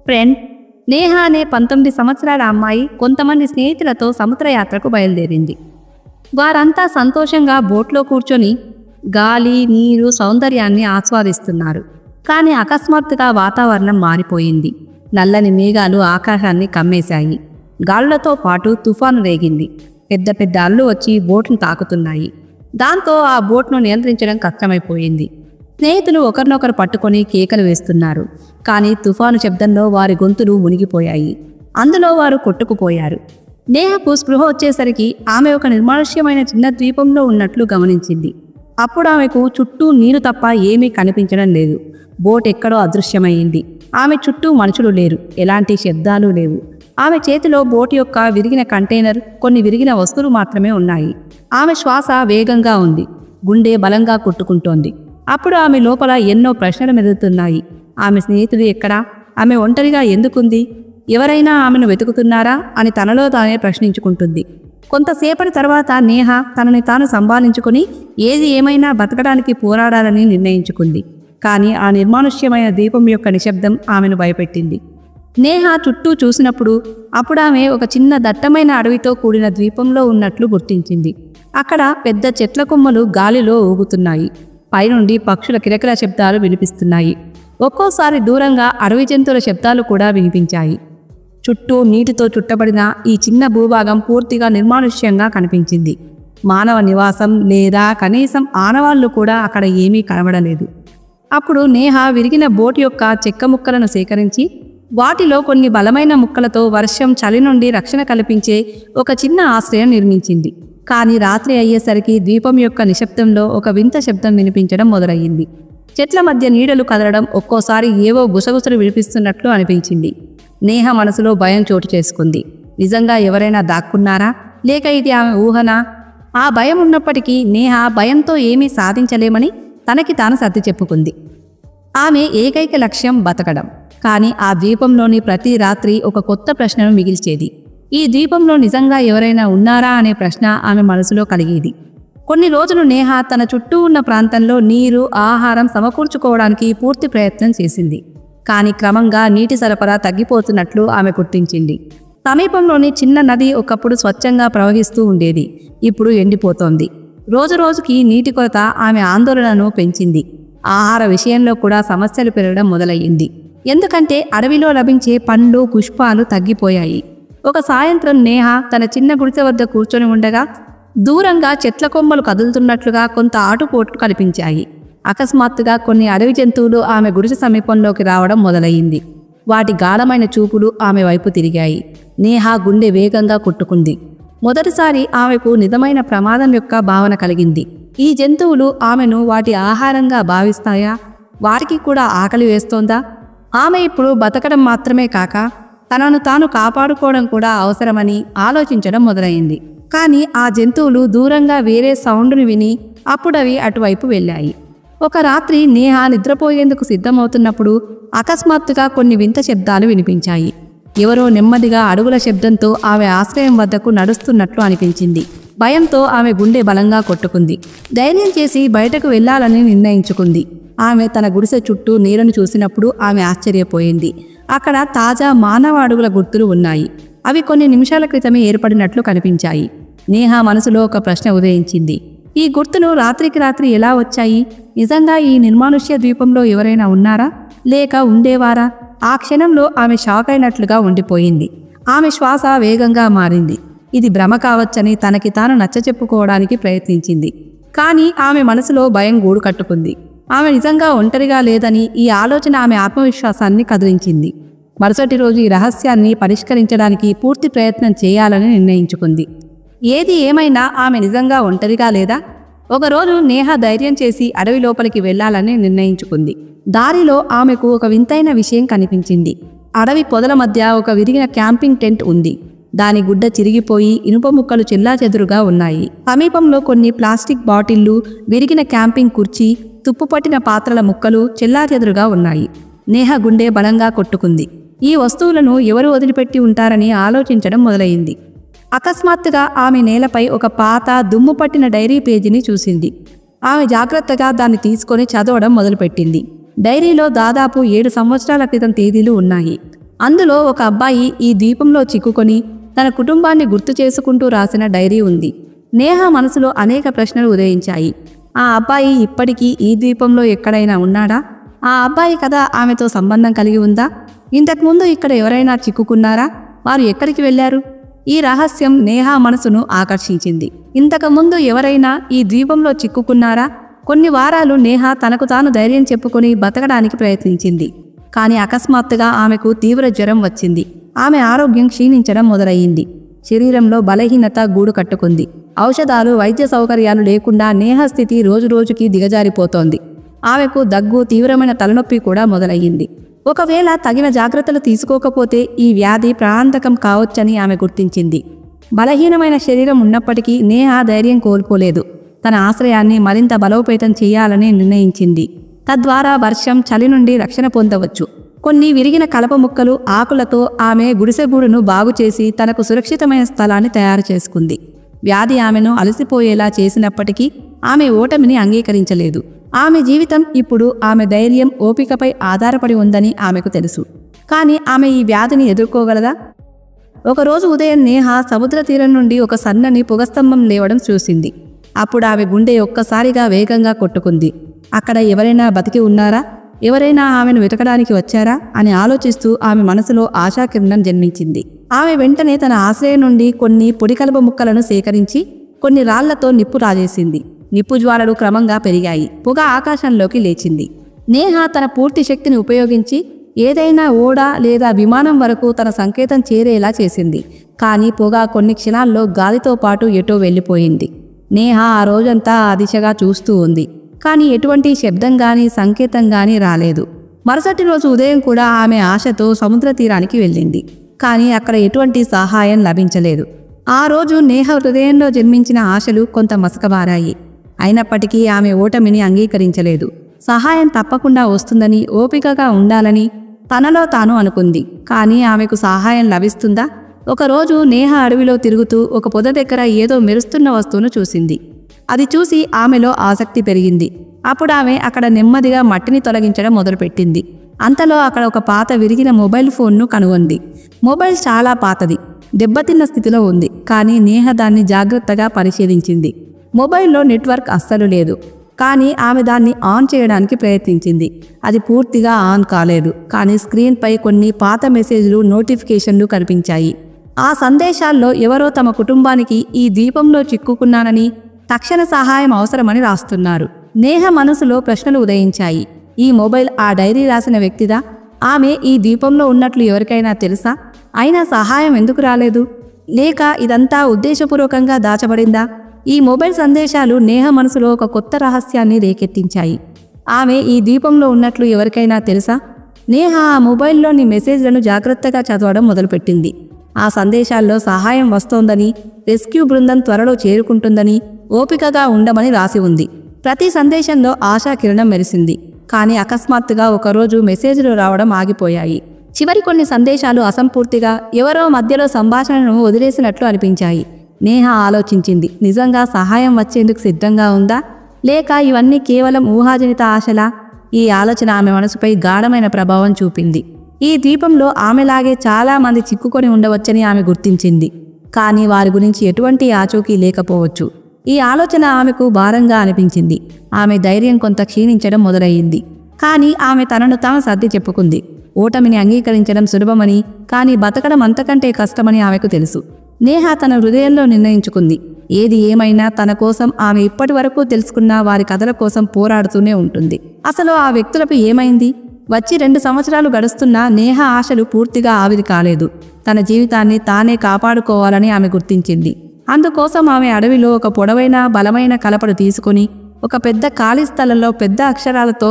Friend Neha అనే 19 సంవత్సరాల అమ్మాయి కొంతమంది స్నేహితులతో సముద్రయాత్రకు బయలుదేరింది. వారంతా సంతోషంగా బోట్లో కూర్చొని గాలి, నీరు, సౌందర్యాన్ని ఆస్వాదిస్తున్నారు. కానీ అకస్మాత్తుగా వాతావరణం మారిపోయింది. నల్లని మేఘాలు ఆకాశాన్ని కమ్మేశాయి. గాలులతో పాటు తుఫాను రేగింది. పెద్ద పెద్ద అల్లు వచ్చి బోట్ను తాకుతున్నాయి. దాంతో ఆ బోట్ను నియంత్రించడం కష్టమైపోయింది. స్నేహితులు ఒకరినొకరు పట్టుకొని కేకలు వేస్తున్నారు. కానీ తుఫాను శబ్దంలో వారి గొంతులు మునిగిపోయాయి. అందులో వారు కొట్టుకుపోయారు. నేహకు స్పృహ వచ్చేసరికి ఆమె ఒక నిర్మానుష్యమైన చిన్న ద్వీపంలో ఉన్నట్లు గమనించింది. అప్పుడు ఆమెకు చుట్టూ నీరు తప్ప ఏమీ కనిపించడం లేదు. బోట్ ఎక్కడో అదృశ్యమైంది. ఆమె చుట్టూ మనుషులు లేరు. ఎలాంటి శబ్దాలు లేవు. ఆమె చేతిలో బోట్ యొక్క విరిగిన కంటైనర్, కొన్ని విరిగిన వస్తువులు మాత్రమే ఉన్నాయి. ఆమె శ్వాస వేగంగా ఉంది. గుండె బలంగా కొట్టుకుంటోంది. అప్పుడు ఆమె లోపల ఎన్నో ప్రశ్నలు మెదులుతున్నాయి. ఆమె స్నేహితుడు ఎక్కడా? ఆమె ఒంటరిగా ఎందుకుంది? ఎవరైనా ఆమెను వెతుకుతున్నారా అని తనలో తానే ప్రశ్నించుకుంటుంది. కొంతసేపటి తర్వాత నేహ తనని తాను సంభాళించుకుని ఏది ఏమైనా బతకడానికి పోరాడాలని నిర్ణయించుకుంది. కానీ ఆ నిర్మానుష్యమైన ద్వీపం యొక్క నిశ్శబ్దం ఆమెను భయపెట్టింది. నేహ చుట్టూ చూసినప్పుడు అప్పుడు ఆమె ఒక చిన్న దట్టమైన అడవితో కూడిన ద్వీపంలో ఉన్నట్లు గుర్తించింది. అక్కడ పెద్ద చెట్ల కొమ్మలు గాలిలో ఊగుతున్నాయి. పైనుండి పక్షుల కిలకిల శబ్దాలు వినిపిస్తున్నాయి. ఒక్కోసారి దూరంగా అడవి జంతువుల శబ్దాలు కూడా వినిపించాయి. చుట్టూ నీటితో చుట్టబడిన ఈ చిన్న భూభాగం పూర్తిగా నిర్మానుష్యంగా కనిపించింది. మానవ నివాసం లేదా కనీసం ఆనవాళ్లు కూడా అక్కడ ఏమీ కనబడలేదు. అప్పుడు నేహ విరిగిన బోట్ యొక్క చెక్క ముక్కలను సేకరించి వాటిలో కొన్ని బలమైన ముక్కలతో వర్షం, చలి నుండి రక్షణ కల్పించే ఒక చిన్న ఆశ్రయం నిర్మించింది. కానీ రాత్రి అయ్యేసరికి ద్వీపం యొక్క నిశ్శబ్దంలో ఒక వింత శబ్దం వినిపించడం మొదలయ్యింది. చెట్ల మధ్య నీడలు కదలడం, ఒక్కోసారి ఏవో గుసగుసలు వినిపిస్తున్నట్లు అనిపించింది. నేహ మనసులో భయం చోటు చేసుకుంది. నిజంగా ఎవరైనా దాక్కున్నారా? లేక ఇది ఆమె ఊహనా? ఆ భయం ఉన్నప్పటికీ నేహ భయంతో ఏమీ సాధించలేమని తనకి తాను సర్ది చెప్పుకుంది. ఆమె ఏకైక లక్ష్యం బతకడం. కానీ ఆ ద్వీపంలోని ప్రతి రాత్రి ఒక కొత్త ప్రశ్నను మిగిల్చేది. ఈ ద్వీపంలో నిజంగా ఎవరైనా ఉన్నారా అనే ప్రశ్న ఆమె మనసులో కలిగేది. కొన్ని రోజులు నేహ తన చుట్టూ ఉన్న ప్రాంతంలో నీరు, ఆహారం సమకూర్చుకోవడానికి పూర్తి ప్రయత్నం చేసింది. కానీ క్రమంగా నీటి సరఫరా తగ్గిపోతున్నట్లు ఆమె గుర్తించింది. సమీపంలోని చిన్న నది ఒకప్పుడు స్వచ్ఛంగా ప్రవహిస్తూ ఉండేది. ఇప్పుడు ఎండిపోతోంది. రోజురోజుకి నీటి కొరత ఆమె ఆందోళనను పెంచింది. ఆహార విషయంలో కూడా సమస్యలు పెరగడం మొదలయ్యింది. ఎందుకంటే అడవిలో లభించే పండ్లు, పుష్పాలు తగ్గిపోయాయి. ఒక సాయంత్రం నేహ తన చిన్న గుడిసె వద్ద కూర్చొని ఉండగా దూరంగా చెట్ల కొమ్మలు కదులుతున్నట్లుగా కొంత ఆటుపోట్లు కనిపించాయి. అకస్మాత్తుగా కొన్ని అడవి జంతువులు ఆమె గుడిసె సమీపంలోకి రావడం మొదలయ్యింది. వాటి గాఢమైన చూపులు ఆమె వైపు తిరిగాయి. నేహ గుండె వేగంగా కొట్టుకుంది. మొదటిసారి ఆమెకు నిజమైన ప్రమాదం యొక్క భావన కలిగింది. ఈ జంతువులు ఆమెను వాటి ఆహారంగా భావిస్తాయా? వారికి కూడా ఆకలి వేస్తోందా? ఆమె ఇప్పుడు బతకడం మాత్రమే కాక తనను తాను కాపాడుకోవడం కూడా అవసరమని ఆలోచించడం మొదలైంది. కానీ ఆ జంతువులు దూరంగా వేరే సౌండ్ని విని అప్పుడవి అటువైపు వెళ్ళాయి. ఒక రాత్రి నేహ నిద్రపోయేందుకు సిద్ధమవుతున్నప్పుడు అకస్మాత్తుగా కొన్ని వింత శబ్దాలు వినిపించాయి. ఎవరో నెమ్మదిగా అడుగుల శబ్దంతో ఆమె ఆశ్రయం వద్దకు నడుస్తున్నట్లు అనిపించింది. భయంతో ఆమె గుండె బలంగా కొట్టుకుంది. ధైర్యం చేసి బయటకు వెళ్లాలని నిర్ణయించుకుంది. ఆమె తన గుడిసె చుట్టూ నీరును చూసినప్పుడు ఆమె ఆశ్చర్యపోయింది. అక్కడ తాజా మానవ అడుగుల గుర్తులు ఉన్నాయి. అవి కొన్ని నిమిషాల క్రితమే ఏర్పడినట్లు కనిపించాయి. నేహ మనసులో ఒక ప్రశ్న ఉదయించింది. ఈ గుర్తులు రాత్రికి రాత్రి ఎలా వచ్చాయి? నిజంగా ఈ నిర్మానుష్య ద్వీపంలో ఎవరైనా ఉన్నారా? లేక ఉండేవారా? ఆ క్షణంలో ఆమె షాక్ అయినట్లుగా ఉండిపోయింది. ఆమె శ్వాస వేగంగా మారింది. ఇది భ్రమ కావచ్చని తనకి తాను నచ్చచెప్పుకోవడానికి ప్రయత్నించింది. కానీ ఆమె మనసులో భయం గూడు కట్టుకుంది. ఆమె నిజంగా ఒంటరిగా లేదని ఈ ఆలోచన ఆమె ఆత్మవిశ్వాసాన్ని కదిలించింది. మరుసటి రోజు ఈ రహస్యాన్ని పరిష్కరించడానికి పూర్తి ప్రయత్నం చేయాలని నిర్ణయించుకుంది. ఏది ఏమైనా ఆమె నిజంగా ఒంటరిగా లేదా? ఒకరోజు నేహ ధైర్యం చేసి అడవి లోపలికి వెళ్లాలని నిర్ణయించుకుంది. దారిలో ఆమెకు ఒక వింతైన విషయం కనిపించింది. అడవి పొదల మధ్య ఒక విరిగిన క్యాంపింగ్ టెంట్ ఉంది. దాని గుడ్డ చిరిగిపోయి ఇనుప ముక్కలు చెల్లాచెదురుగా ఉన్నాయి. సమీపంలో కొన్ని ప్లాస్టిక్ బాటిళ్లు, విరిగిన క్యాంపింగ్ కుర్చీ, తుప్పుపట్టిన పాత్రల ముక్కలు చెల్లాచెదురుగా ఉన్నాయి. నేహ గుండె బలంగా కొట్టుకుంది. ఈ వస్తువులను ఎవరు వదిలిపెట్టి ఉంటారని ఆలోచించడం మొదలైంది. అకస్మాత్తుగా ఆమె నేలపై ఒక పాత, దుమ్ము పట్టిన డైరీ పేజీని చూసింది. ఆమె జాగ్రత్తగా దాన్ని తీసుకొని చదవడం మొదలుపెట్టింది. డైరీలో దాదాపు 7 సంవత్సరాల క్రితం తేదీలు ఉన్నాయి. అందులో ఒక అబ్బాయి ఈ ద్వీపంలో చిక్కుకొని తన కుటుంబాన్ని గుర్తు చేసుకుంటూ రాసిన డైరీ ఉంది. నేహ మనసులో అనేక ప్రశ్నలు ఉదయించాయి. ఆ అబ్బాయి ఇప్పటికీ ఈ ద్వీపంలో ఎక్కడైనా ఉన్నాడా? ఆ అబ్బాయి కథ ఆమెతో సంబంధం కలిగి ఉందా? ఇంతకుముందు ఇక్కడ ఎవరైనా చిక్కుకున్నారా? వారు ఎక్కడికి వెళ్లారు? ఈ రహస్యం నేహ మనసును ఆకర్షించింది. ఇంతకుముందు ఎవరైనా ఈ ద్వీపంలో చిక్కుకున్నారా? కొన్ని వారాలు నేహ తనకు తాను ధైర్యం చెప్పుకొని బతకడానికి ప్రయత్నించింది. కానీ అకస్మాత్తుగా ఆమెకు తీవ్ర జ్వరం వచ్చింది. ఆమె ఆరోగ్యం క్షీణించడం మొదలయ్యింది. శరీరంలో బలహీనత గూడు కట్టుకుంది. ఔషధాలు, వైద్య సౌకర్యాలు లేకుండా నేహ స్థితి రోజురోజుకి దిగజారిపోతోంది. ఆమెకు దగ్గు, తీవ్రమైన తలనొప్పి కూడా మొదలయ్యింది. ఒకవేళ తగిన జాగ్రత్తలు తీసుకోకపోతే ఈ వ్యాధి ప్రాణాంతకం కావచ్చని ఆమె గుర్తించింది. బలహీనమైన శరీరం ఉన్నప్పటికీ నేహ ధైర్యం కోల్పోలేదు. తన ఆశ్రయాన్ని మరింత బలోపేతం చేయాలని నిర్ణయించింది. తద్వారా వర్షం, చలి నుండి రక్షణ పొందవచ్చు. కొన్ని విరిగిన కలప ముక్కలు, ఆకులతో ఆమె గుడిసెగూడును బాగుచేసి తనకు సురక్షితమైన స్థలాన్ని తయారు చేసుకుంది. వ్యాధి ఆమెను అలసిపోయేలా చేసినప్పటికీ ఆమె ఓటమిని అంగీకరించలేదు. ఆమె జీవితం ఇప్పుడు ఆమె ధైర్యం, ఓపికపై ఆధారపడి ఉందని ఆమెకు తెలుసు. కానీ ఆమె ఈ వ్యాధిని ఎదుర్కోగలదా? ఒకరోజు ఉదయం నేహ సముద్ర తీరం నుండి ఒక సన్నని పొగస్తంభం లేవడం చూసింది. అప్పుడు ఆమె గుండె ఒక్కసారిగా వేగంగా కొట్టుకుంది. అక్కడ ఎవరైనా బతికి ఉన్నారా? ఎవరైనా ఆమెను వెతకడానికి వచ్చారా అని ఆలోచిస్తూ ఆమె మనసులో ఆశాకిరణం జన్మించింది. ఆమె వెంటనే తన ఆశ్రయం నుండి కొన్ని పొడికలప ముక్కలను సేకరించి కొన్ని రాళ్లతో నిప్పు రాజేసింది. నిప్పు జ్వాలలు క్రమంగా పెరిగాయి. పొగ ఆకాశంలోకి లేచింది. నేహ తన పూర్తి శక్తిని ఉపయోగించి ఏదైనా ఓడ లేదా విమానం వరకు తన సంకేతం చేరేలా చేసింది. కానీ పొగ కొన్ని క్షణాల్లో గాలితో పాటు ఎటో వెళ్ళిపోయింది. నేహ ఆ రోజంతా ఆ దిశగా చూస్తూ ఉంది. కానీ ఎటువంటి శబ్దం గాని, సంకేతం గాని రాలేదు. మరుసటి రోజు ఉదయం కూడా ఆమె ఆశతో సముద్ర తీరానికి వెళ్ళింది. కానీ అక్కడ ఎటువంటి సహాయం లభించలేదు. ఆ రోజు నేహ హృదయంలో జన్మించిన ఆశలు కొంత మసకబారాయి. అయినప్పటికీ ఆమె ఓటమిని అంగీకరించలేదు. సహాయం తప్పకుండా వస్తుందని, ఓపికగా ఉండాలని తనలో తాను అనుకుంది. కానీ ఆమెకు సహాయం లభిస్తుందా? ఒకరోజు నేహ అడవిలో తిరుగుతూ ఒక పొద దగ్గర ఏదో మెరుస్తున్న వస్తువును చూసింది. అది చూసి ఆమెలో ఆసక్తి పెరిగింది. అప్పుడు ఆమె అక్కడ నెమ్మదిగా మట్టిని తొలగించడం మొదలుపెట్టింది. అంతలో అక్కడ ఒక పాత విరిగిన మొబైల్ ఫోన్ను కనుగొంది. మొబైల్ చాలా పాతది, దెబ్బతిన్న స్థితిలో ఉంది. కానీ నేహ దాన్ని జాగ్రత్తగా పరిశీలించింది. మొబైల్లో నెట్వర్క్ అస్సలు లేదు. కానీ ఆమె దాన్ని ఆన్ చేయడానికి ప్రయత్నించింది. అది పూర్తిగా ఆన్ కాలేదు. కానీ స్క్రీన్పై కొన్ని పాత మెసేజ్లు, నోటిఫికేషన్లు కనిపించాయి. ఆ సందేశాల్లో ఎవరో తమ కుటుంబానికి ఈ ద్వీపంలో చిక్కుకున్నానని, తక్షణ సహాయం అవసరమని రాస్తున్నారు. నేహ మనసులో ప్రశ్నలు ఉదయించాయి. ఈ మొబైల్ ఆ డైరీ రాసిన వ్యక్తిదా? ఆమె ఈ ద్వీపంలో ఉన్నట్లు ఎవరికైనా తెలుసా? అయినా సహాయం ఎందుకు రాలేదు? లేక ఇదంతా ఉద్దేశపూర్వకంగా దాచబడిందా? ఈ మొబైల్ సందేశాలు నేహ మనసులో ఒక కొత్త రహస్యాన్ని రేకెత్తించాయి. ఆమె ఈ ద్వీపంలో ఉన్నట్లు ఎవరికైనా తెలుసా? నేహ ఆ మొబైల్లోని మెసేజ్లను జాగ్రత్తగా చదవడం మొదలుపెట్టింది. ఆ సందేశాల్లో సహాయం వస్తోందని, రెస్క్యూ బృందం త్వరలో చేరుకుంటుందని, ఓపికగా ఉండమని రాసి ఉంది. ప్రతి సందేశంలో ఆశాకిరణం మెరిసింది. కానీ అకస్మాత్తుగా ఒకరోజు మెసేజ్లు రావడం ఆగిపోయాయి. చివరి కొన్ని సందేశాలు అసంపూర్తిగా, ఎవరో మధ్యలో సంభాషణను వదిలేసినట్లు అనిపించాయి. నేహ ఆలోచించింది. నిజంగా సహాయం వచ్చేందుకు సిద్ధంగా ఉందా? లేక ఇవన్నీ కేవలం ఊహాజనిత ఆశలా? ఈ ఆలోచన ఆమె మనసుపై గాఢమైన ప్రభావం చూపింది. ఈ ద్వీపంలో ఆమెలాగే చాలా మంది చిక్కుకొని ఉండవచ్చని ఆమె గుర్తించింది. కానీ వారి గురించి ఎటువంటి ఆచూకీ లేకపోవచ్చు. ఈ ఆలోచన ఆమెకు భారంగా అనిపించింది. ఆమె ధైర్యం కొంత క్షీణించడం మొదలయ్యింది. కానీ ఆమె తనను తాను సర్ది చెప్పుకుంది. ఓటమిని అంగీకరించడం సులభమని, కానీ బతకడం అంతకంటే కష్టమని ఆమెకు తెలుసు. నేహ తన హృదయంలో నిర్ణయించుకుంది. ఏది ఏమైనా తన కోసం ఆమె ఇప్పటి వరకు తెలుసుకున్న వారి కథల కోసం పోరాడుతూనే ఉంటుంది. అసలు ఆ వ్యక్తులకు ఏమైంది? వచ్చి 2 సంవత్సరాలు గడుస్తున్నా నేహ ఆశలు పూర్తిగా ఆవిరి కాలేదు. తన జీవితాన్ని తానే కాపాడుకోవాలని ఆమె గుర్తించింది. అందుకోసం ఆమె అడవిలో ఒక పొడవైన, బలమైన కలపను తీసుకుని ఒక పెద్ద ఖాళీ స్థలంలో పెద్ద అక్షరాలతో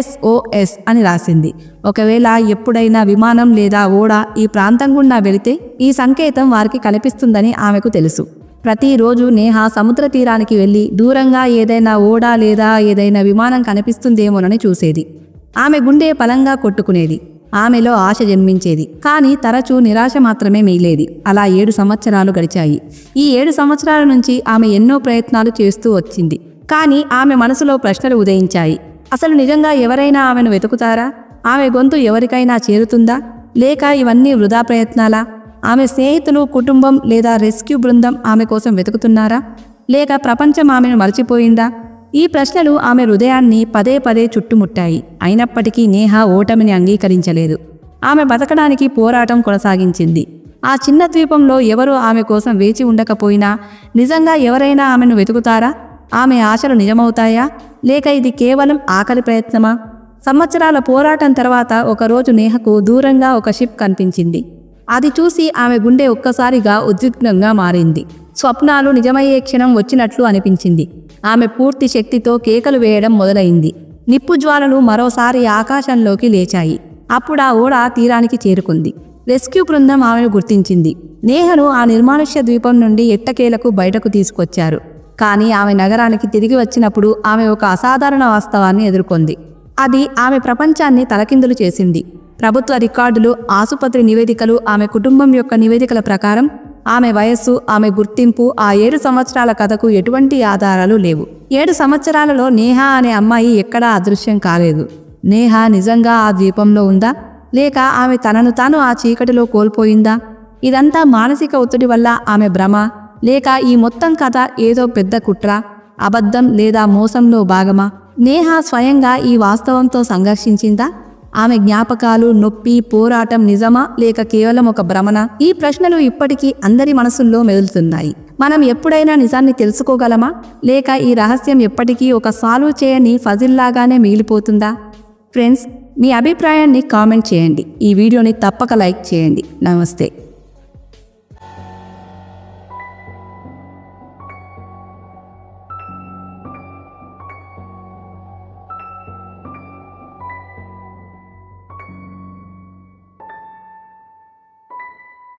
SOS అని రాసింది. ఒకవేళ ఎప్పుడైనా విమానం లేదా ఓడ ఈ ప్రాంతం గుండా వెళితే ఈ సంకేతం వారికి కనిపిస్తుందని ఆమెకు తెలుసు. ప్రతిరోజు నేహ సముద్ర తీరానికి వెళ్ళి దూరంగా ఏదైనా ఓడ లేదా ఏదైనా విమానం కనిపిస్తుందేమోనని చూసేది. ఆమె గుండె బలంగా కొట్టుకునేది. ఆమెలో ఆశ జన్మించేది. కానీ తరచూ నిరాశ మాత్రమే మిగిలేది. అలా 7 సంవత్సరాలు గడిచాయి. ఈ 7 సంవత్సరాల నుంచి ఆమె ఎన్నో ప్రయత్నాలు చేస్తూ వచ్చింది. కానీ ఆమె మనసులో ప్రశ్నలు ఉదయించాయి. అసలు నిజంగా ఎవరైనా ఆమెను వెతుకుతారా? ఆమె గొంతు ఎవరికైనా చేరుతుందా? లేక ఇవన్నీ వృధా ప్రయత్నాలా? ఆమె స్నేహితులు, కుటుంబం లేదా రెస్క్యూ బృందం ఆమె కోసం వెతుకుతున్నారా? లేక ప్రపంచం ఆమెను మర్చిపోయిందా? ఈ ప్రశ్నలు ఆమె హృదయాన్ని పదే పదే చుట్టుముట్టాయి. అయినప్పటికీ నేహ ఓటమిని అంగీకరించలేదు. ఆమె బతకడానికి పోరాటం కొనసాగించింది. ఆ చిన్న ద్వీపంలో ఎవరూ ఆమె కోసం వేచి ఉండకపోయినా నిజంగా ఎవరైనా ఆమెను వెతుకుతారా? ఆమె ఆశలు నిజమవుతాయా? లేక ఇది కేవలం ఆఖరి ప్రయత్నమా? సంవత్సరాల పోరాటం తర్వాత ఒకరోజు నేహకు దూరంగా ఒక షిప్ కనిపించింది. అది చూసి ఆమె గుండె ఒక్కసారిగా ఉద్విగ్నంగా మారింది. స్వప్నాలు నిజమయ్యే క్షణం వచ్చినట్లు అనిపించింది. ఆమె పూర్తి శక్తితో కేకలు వేయడం మొదలైంది. నిప్పు జ్వాలలు మరోసారి ఆకాశంలోకి లేచాయి. అప్పుడు ఆ ఓడ తీరానికి చేరుకుంది. రెస్క్యూ బృందం ఆమెను గుర్తించింది. నేహను ఆ నిర్మానుష్య ద్వీపం నుండి ఎట్టకేలకు బయటకు తీసుకొచ్చారు. కానీ ఆమె నగరానికి తిరిగి వచ్చినప్పుడు ఆమె ఒక అసాధారణ వాస్తవాన్ని ఎదుర్కొంది. అది ఆమె ప్రపంచాన్ని తలకిందులు చేసింది. ప్రభుత్వ రికార్డులు, ఆసుపత్రి నివేదికలు, ఆమె కుటుంబం యొక్క నివేదికల ప్రకారం ఆమె వయస్సు, ఆమె గుర్తింపు, ఆ 7 సంవత్సరాల కథకు ఎటువంటి ఆధారాలు లేవు. 7 సంవత్సరాలలో నేహ అనే అమ్మాయి ఎక్కడా అదృశ్యం కాలేదు. నేహ నిజంగా ఆ ద్వీపంలో ఉందా? లేక ఆమె తనను తాను ఆ చీకటిలో కోల్పోయిందా? ఇదంతా మానసిక ఒత్తిడి వల్ల ఆమె భ్రమ? లేక ఈ మొత్తం కథ ఏదో పెద్ద కుట్ర, అబద్ధం లేదా మోసంలో భాగమా? నేహ స్వయంగా ఈ వాస్తవంతో సంఘర్షించిందా? ఆమె జ్ఞాపకాలు, నొప్పి, పోరాటం నిజమా లేక కేవలం ఒక భ్రమనా? ఈ ప్రశ్నలు ఇప్పటికీ అందరి మనసుల్లో మెదులుతున్నాయి. మనం ఎప్పుడైనా నిజాన్ని తెలుసుకోగలమా? లేక ఈ రహస్యం ఎప్పటికీ ఒక సాల్వ్ చేయని ఫజిల్లాగానే మిగిలిపోతుందా? ఫ్రెండ్స్, మీ అభిప్రాయాన్ని కామెంట్ చేయండి. ఈ వీడియోని తప్పక లైక్ చేయండి. నమస్తే.